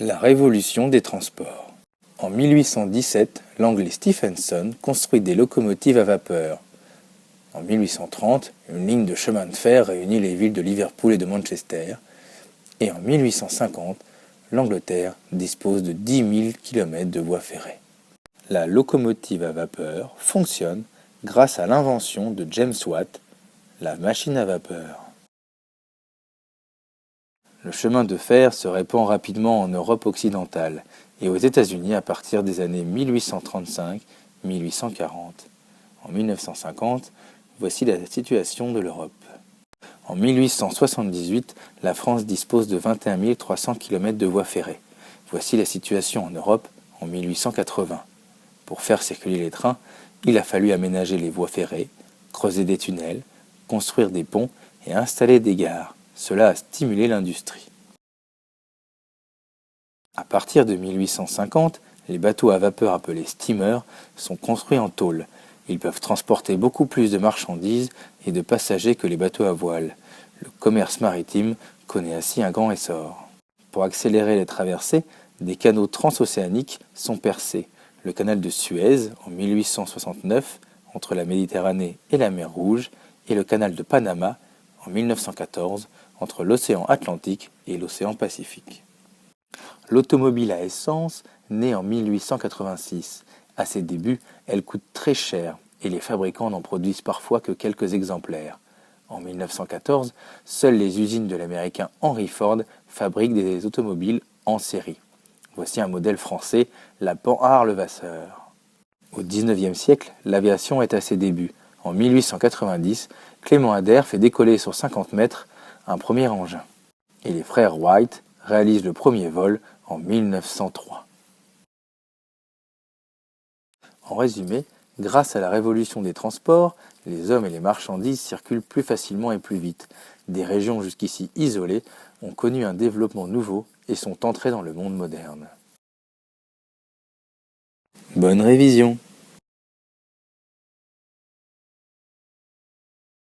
La révolution des transports. En 1817, l'Anglais Stephenson construit des locomotives à vapeur. En 1830, une ligne de chemin de fer réunit les villes de Liverpool et de Manchester. Et en 1850, l'Angleterre dispose de 10 000 km de voies ferrées. La locomotive à vapeur fonctionne grâce à l'invention de James Watt, la machine à vapeur. Le chemin de fer se répand rapidement en Europe occidentale et aux États-Unis à partir des années 1835-1840. En 1950, voici la situation de l'Europe. En 1878, la France dispose de 21 300 km de voies ferrées. Voici la situation en Europe en 1880. Pour faire circuler les trains, il a fallu aménager les voies ferrées, creuser des tunnels, construire des ponts et installer des gares. Cela a stimulé l'industrie. À partir de 1850, les bateaux à vapeur appelés steamers sont construits en tôle. Ils peuvent transporter beaucoup plus de marchandises et de passagers que les bateaux à voile. Le commerce maritime connaît ainsi un grand essor. Pour accélérer les traversées, des canaux transocéaniques sont percés. Le canal de Suez en 1869 entre la Méditerranée et la mer Rouge et le canal de Panama en 1914 entre l'océan Atlantique et l'océan Pacifique. L'automobile à essence naît en 1886. À ses débuts, elle coûte très cher et les fabricants n'en produisent parfois que quelques exemplaires. En 1914, seules les usines de l'américain Henry Ford fabriquent des automobiles en série. Voici un modèle français, la Panhard Levasseur. Au XIXe siècle, l'aviation est à ses débuts. En 1890, Clément Ader fait décoller sur 50 mètres un premier engin. Et les frères Wright réalisent le premier vol en 1903. En résumé, grâce à la révolution des transports, les hommes et les marchandises circulent plus facilement et plus vite. Des régions jusqu'ici isolées ont connu un développement nouveau et sont entrées dans le monde moderne. Bonne révision!